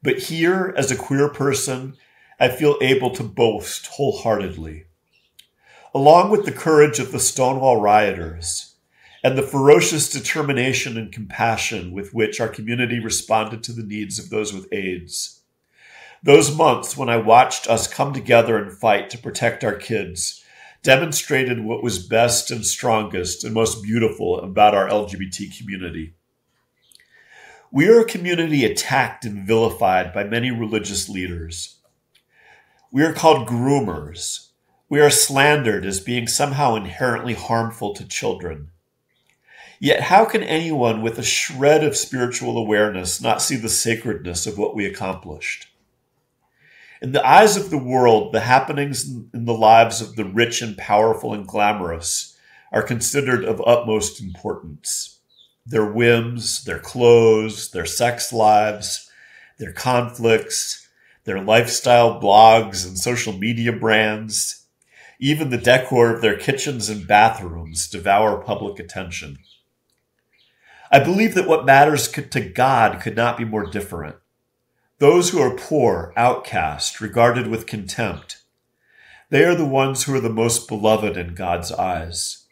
But here, as a queer person, I feel able to boast wholeheartedly. Along with the courage of the Stonewall rioters and the ferocious determination and compassion with which our community responded to the needs of those with AIDS, those months when I watched us come together and fight to protect our kids demonstrated what was best and strongest and most beautiful about our LGBT community. We are a community attacked and vilified by many religious leaders. We are called groomers. We are slandered as being somehow inherently harmful to children. Yet how can anyone with a shred of spiritual awareness not see the sacredness of what we accomplished? In the eyes of the world, the happenings in the lives of the rich and powerful and glamorous are considered of utmost importance. Their whims, their clothes, their sex lives, their conflicts, their lifestyle blogs and social media brands, even the decor of their kitchens and bathrooms devour public attention. I believe that what matters to God could not be more different. Those who are poor, outcast, regarded with contempt, they are the ones who are the most beloved in God's eyes.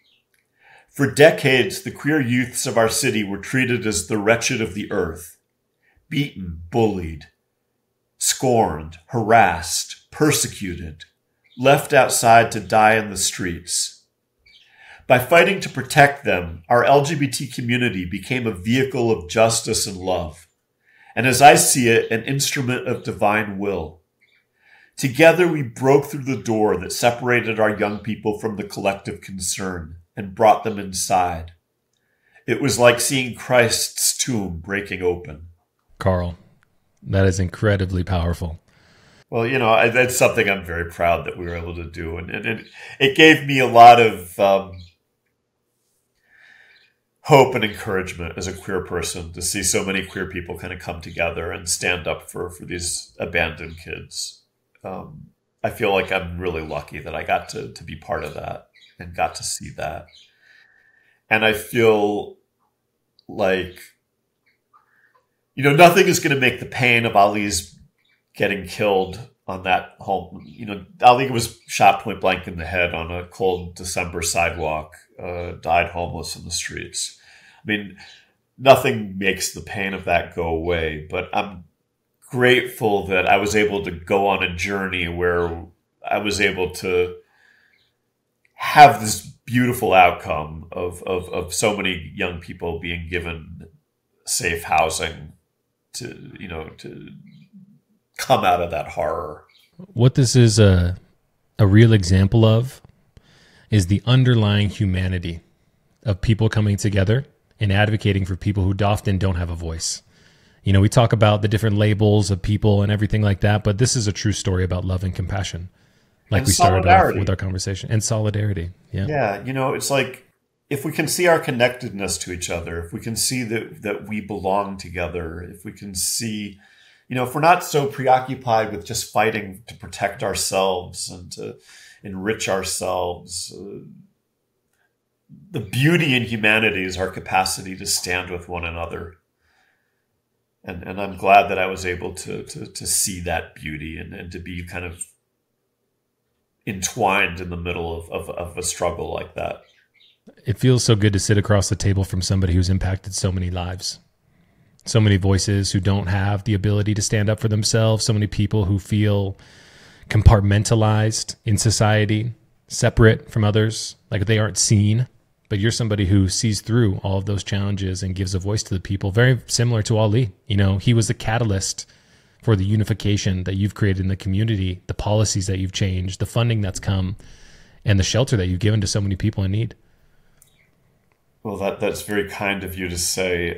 For decades, the queer youths of our city were treated as the wretched of the earth, beaten, bullied, scorned, harassed, persecuted, left outside to die in the streets. By fighting to protect them, our LGBT community became a vehicle of justice and love, and as I see it, an instrument of divine will. Together, we broke through the door that separated our young people from the collective concern and brought them inside. It was like seeing Christ's tomb breaking open. Carl, that is incredibly powerful. Well, that's something I'm very proud that we were able to do. And it gave me a lot of hope and encouragement as a queer person to see so many queer people kind of come together and stand up for these abandoned kids. I feel like I'm really lucky that I got to be part of that and got to see that. And I feel like, nothing is going to make the pain of Ali's getting killed on that home. Ali was shot point blank in the head on a cold December sidewalk, died homeless in the streets. I mean, nothing makes the pain of that go away, but I'm grateful that I was able to go on a journey where I was able to have this beautiful outcome of so many young people being given safe housing to come out of that horror. What this is a real example of is the underlying humanity of people coming together and advocating for people who often don't have a voice. We talk about the different labels of people and everything like that, but this is a true story about love and compassion. Like we started off with our conversation, and solidarity. Yeah. It's like, if we can see our connectedness to each other, if we can see that we belong together, if we can see, if we're not so preoccupied with just fighting to protect ourselves and to enrich ourselves, the beauty in humanity is our capacity to stand with one another. And I'm glad that I was able to see that beauty and to be kind of entwined in the middle of a struggle like that. It feels so good to sit across the table from somebody who's impacted so many lives, so many voices who don't have the ability to stand up for themselves, so many people who feel compartmentalized in society, separate from others, like they aren't seen. But you're somebody who sees through all of those challenges and gives a voice to the people, very similar to Ali. He was the catalyst for the unification that you've created in the community, the policies that you've changed, the funding that's come, and the shelter that you've given to so many people in need. Well, that's very kind of you to say.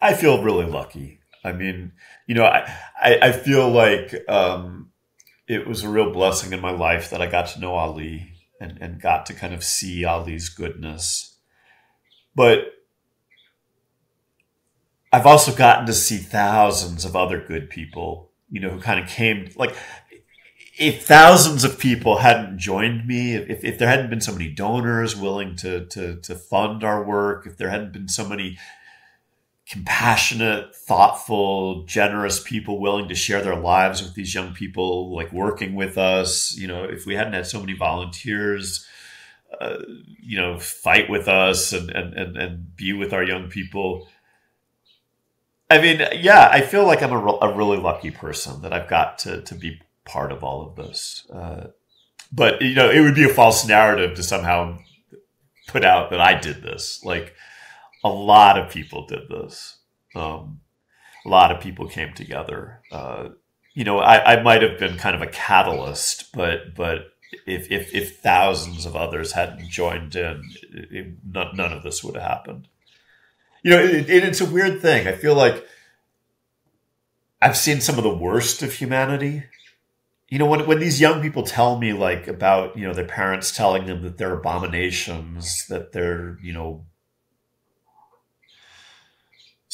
I feel really lucky. I mean, I feel like it was a real blessing in my life that I got to know Ali and got to kind of see Ali's goodness. But I've also gotten to see thousands of other good people, who kind of came, like, if thousands of people hadn't joined me, if there hadn't been so many donors willing to fund our work, if there hadn't been so many compassionate, thoughtful, generous people willing to share their lives with these young people, like working with us. If we hadn't had so many volunteers, fight with us and be with our young people. I mean, yeah, I feel like I'm a really lucky person that I've got to be part of all of this. But, it would be a false narrative to somehow put out that I did this. Like, a lot of people did this. A lot of people came together. I might have been kind of a catalyst, but if thousands of others hadn't joined in, none of this would have happened. It's a weird thing. I feel like I've seen some of the worst of humanity. When these young people tell me like about, their parents telling them that they're abominations, that they're,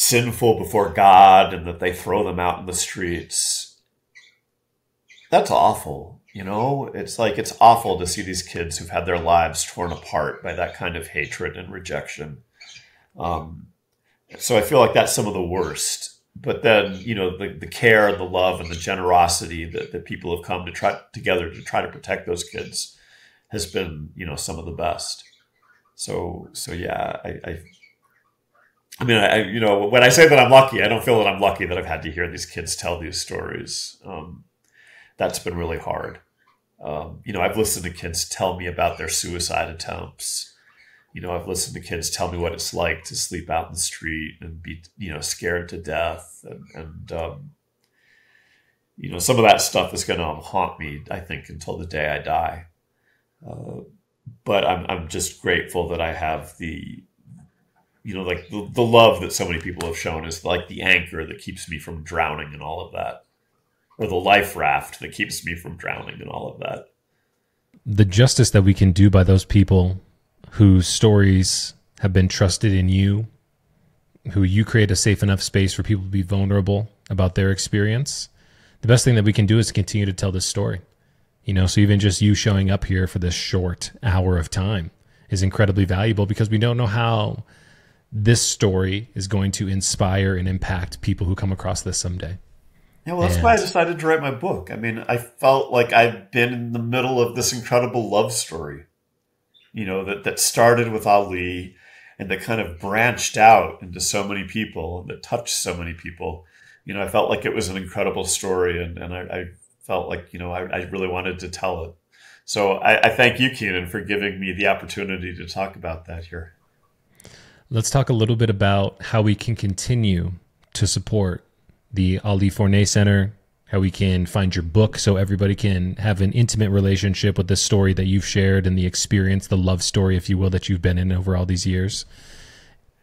sinful before God and that they throw them out in the streets, that's awful. It's awful to see these kids who've had their lives torn apart by that kind of hatred and rejection. So I feel like that's some of the worst. But then, the care and the love and the generosity that people have come to try to protect those kids has been, some of the best. So yeah, I mean, when I say that I'm lucky, I don't feel that I'm lucky that I've had to hear these kids tell these stories. That's been really hard. I've listened to kids tell me about their suicide attempts. I've listened to kids tell me what it's like to sleep out in the street and be, scared to death. And some of that stuff is going to haunt me, I think, until the day I die. But I'm just grateful that I have the love that so many people have shown is like the anchor that keeps me from drowning in all of that, or the life raft that keeps me from drowning in all of that. The justice that we can do by those people whose stories have been trusted in you, who you create a safe enough space for people to be vulnerable about their experience. The best thing that we can do is to continue to tell this story. So even just you showing up here for this short hour of time is incredibly valuable, because we don't know how this story is going to inspire and impact people who come across this someday. Yeah, well, that's why I decided to write my book. I mean, I felt like I've been in the middle of this incredible love story, that started with Ali and that kind of branched out into so many people and that touched so many people. I felt like it was an incredible story, and I felt like, I really wanted to tell it. So I thank you, Keenan, for giving me the opportunity to talk about that here. Let's talk a little bit about how we can continue to support the Ali Forney Center, how we can find your book so everybody can have an intimate relationship with the story that you've shared and the experience, the love story, if you will, that you've been in over all these years.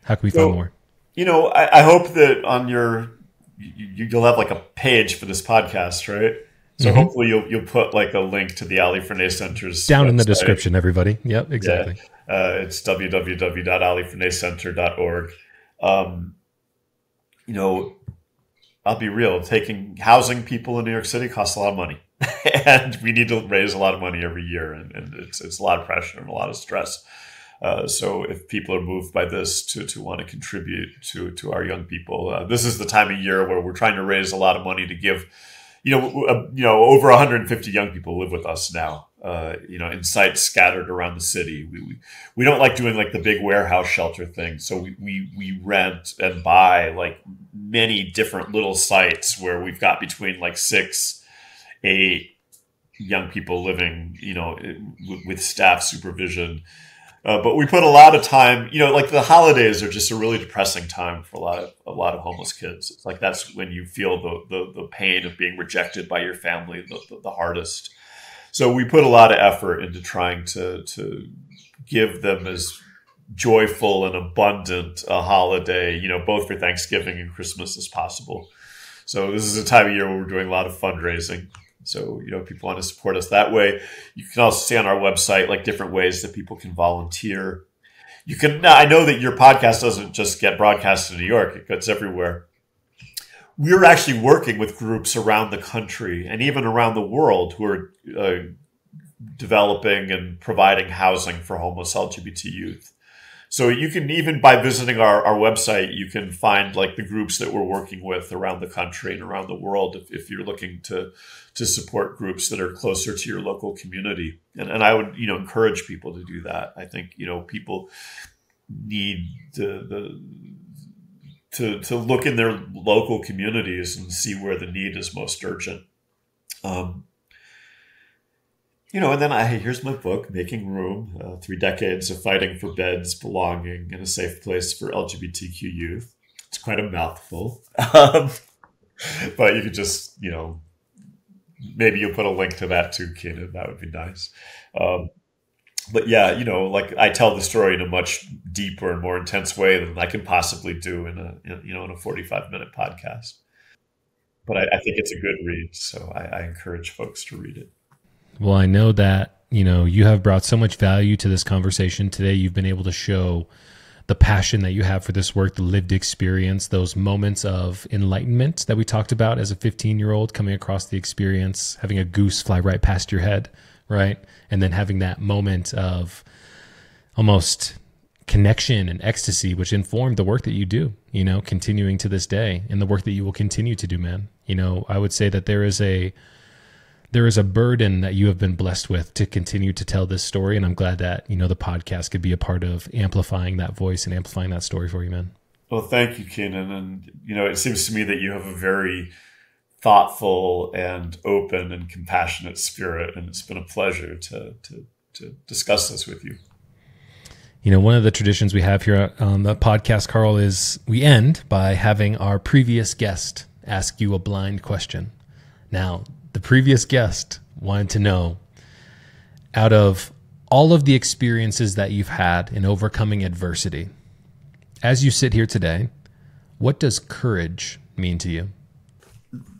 How can we find more? I hope that on you'll have like a page for this podcast, right? So hopefully you'll put like a link to the Ali Forney Center's down website. In the description, everybody. Yep, exactly. Yeah. It's www.aliforneycenter.org. I'll be real. Housing people in New York City costs a lot of money, and we need to raise a lot of money every year, and it's a lot of pressure and a lot of stress. So if people are moved by this to want to contribute to our young people, this is the time of year where we're trying to raise a lot of money to give. Over 150 young people live with us now. In sites scattered around the city. We don't like doing like the big warehouse shelter thing. So we rent and buy like many different little sites where we've got between like 6, 8 young people living, with staff supervision. But we put a lot of time, like the holidays are just a really depressing time for a lot of homeless kids. It's like that's when you feel the pain of being rejected by your family the hardest. So we put a lot of effort into trying to give them as joyful and abundant a holiday, both for Thanksgiving and Christmas as possible. So this is a time of year where we're doing a lot of fundraising. So, if people want to support us that way, you can also see on our website, like different ways that people can volunteer. I know that your podcast doesn't just get broadcast in New York, it gets everywhere. We're actually working with groups around the country and even around the world who are developing and providing housing for homeless LGBT youth. So you can, even by visiting our website, you can find like the groups that we're working with around the country and around the world if you're looking to support groups that are closer to your local community. And I would, encourage people to do that. I think, people need to look in their local communities and see where the need is most urgent. And then here's my book, Making Room, 3 Decades of Fighting for Beds, Belonging, and a Safe Place for LGBTQ Youth. It's quite a mouthful. But you could just, maybe you'll put a link to that too, Keenan. That would be nice. But yeah, like I tell the story in a much deeper and more intense way than I can possibly do in a 45-minute podcast. But I think it's a good read, so I encourage folks to read it. Well, I know that, you have brought so much value to this conversation today. You've been able to show the passion that you have for this work, the lived experience, those moments of enlightenment that we talked about as a 15-year-old coming across the experience, having a goose fly right past your head, right? And then having that moment of almost connection and ecstasy, which informed the work that you do, continuing to this day, and the work that you will continue to do, man. I would say that there is a burden that you have been blessed with to continue to tell this story. And I'm glad that, the podcast could be a part of amplifying that voice and amplifying that story for you, man. Well, thank you, Keenan. And, it seems to me that you have a very thoughtful and open and compassionate spirit. And it's been a pleasure to discuss this with you. One of the traditions we have here on the podcast, Carl, is we end by having our previous guest ask you a blind question. Now, the previous guest wanted to know, out of all of the experiences that you've had in overcoming adversity, as you sit here today, what does courage mean to you?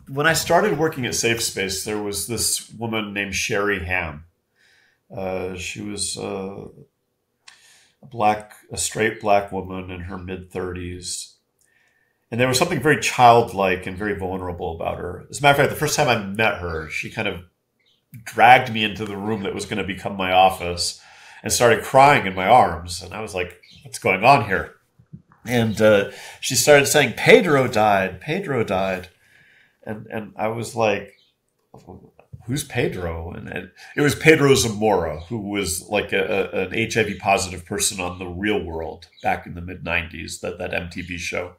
When I started working at Safe Space, there was this woman named Sherry Ham. She was a straight black woman in her mid-30s. And there was something very childlike and very vulnerable about her. As a matter of fact, the first time I met her, she kind of dragged me into the room that was going to become my office and started crying in my arms. And I was like, what's going on here? And she started saying, Pedro died. And I was like, who's Pedro? And it was Pedro Zamora, who was like an HIV positive person on The Real World back in the mid-90s, that MTV show.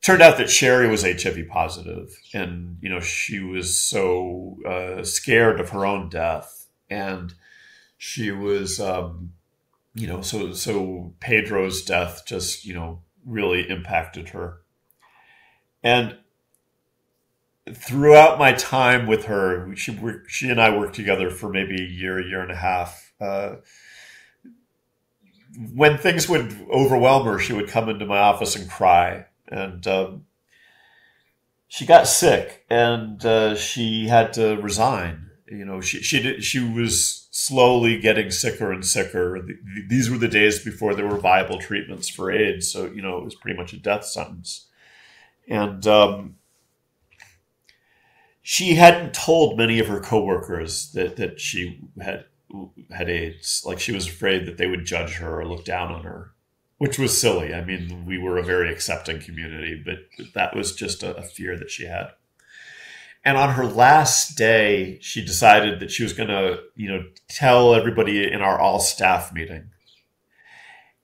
Turned out that Sherry was HIV positive, and she was so scared of her own death, and she was so Pedro's death just really impacted her. And throughout my time with her, she and I worked together for maybe a year and a half. When things would overwhelm her, she would come into my office and cry. And she got sick, and she had to resign. She was slowly getting sicker and sicker. These were the days before there were viable treatments for AIDS, so it was pretty much a death sentence. And she hadn't told many of her coworkers that she had AIDS. Like, she was afraid that they would judge her or look down on her, which was silly. I mean, we were a very accepting community, but that was just a fear that she had. And on her last day, she decided that she was going to, tell everybody in our all staff meeting.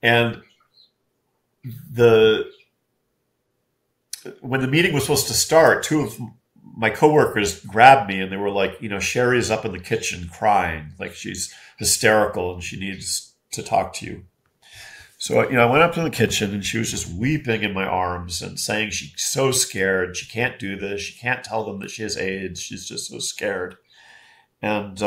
And when the meeting was supposed to start, 2 of my coworkers grabbed me and they were like, Sherry's up in the kitchen crying, like she's hysterical and she needs to talk to you. So, I went up to the kitchen and she was just weeping in my arms and saying she's so scared. She can't do this. She can't tell them that she has AIDS. She's just so scared. And,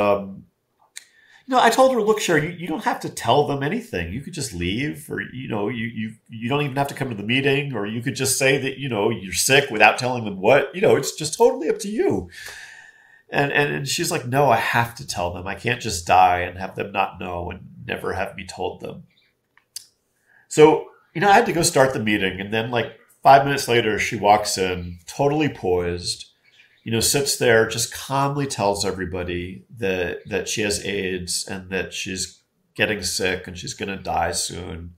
I told her, look, Sherry, you don't have to tell them anything. You could just leave, or, you don't even have to come to the meeting, or you could just say that, you're sick without telling them what. It's just totally up to you. And she's like, no, I have to tell them. I can't just die and have them not know and never have me told them. So, I had to go start the meeting. And then like 5 minutes later, she walks in, totally poised, sits there, just calmly tells everybody that she has AIDS and that she's getting sick and she's going to die soon.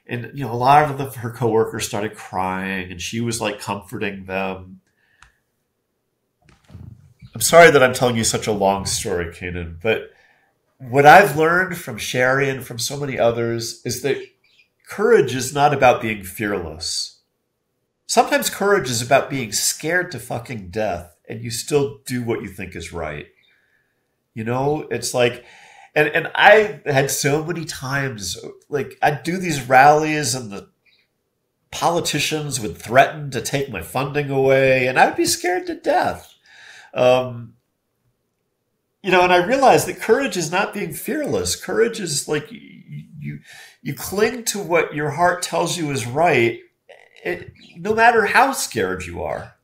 And, a lot of her coworkers started crying and she was like comforting them. I'm sorry that I'm telling you such a long story, Kanan, but what I've learned from Sherry and from so many others is that courage is not about being fearless. Sometimes courage is about being scared to fucking death and you still do what you think is right. It's like, and I had so many times, like I'd do these rallies and the politicians would threaten to take my funding away and I'd be scared to death. And I realized that courage is not being fearless. Courage is like you cling to what your heart tells you is right, no matter how scared you are.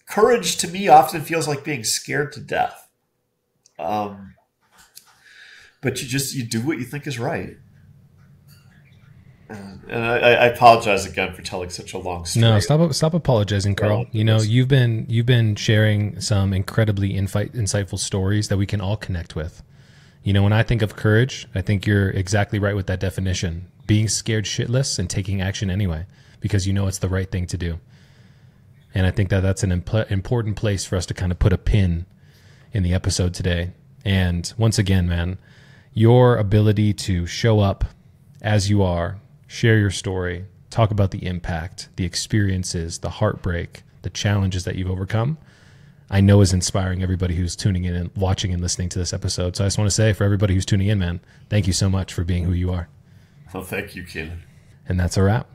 Courage to me often feels like being scared to death. But you do what you think is right. And I apologize again for telling such a long story. No, stop apologizing, Carl. You've been sharing some incredibly insightful stories that we can all connect with. When I think of courage, I think you're exactly right with that definition. Being scared shitless and taking action anyway, because it's the right thing to do. And I think that that's an important place for us to kind of put a pin in the episode today. And once again, man, your ability to show up as you are, share your story, talk about the impact, the experiences, the heartbreak, the challenges that you've overcome, I know is inspiring everybody who's tuning in and watching and listening to this episode. So I just want to say, for everybody who's tuning in, man, thank you so much for being who you are. Well, thank you, Kenan. And that's a wrap.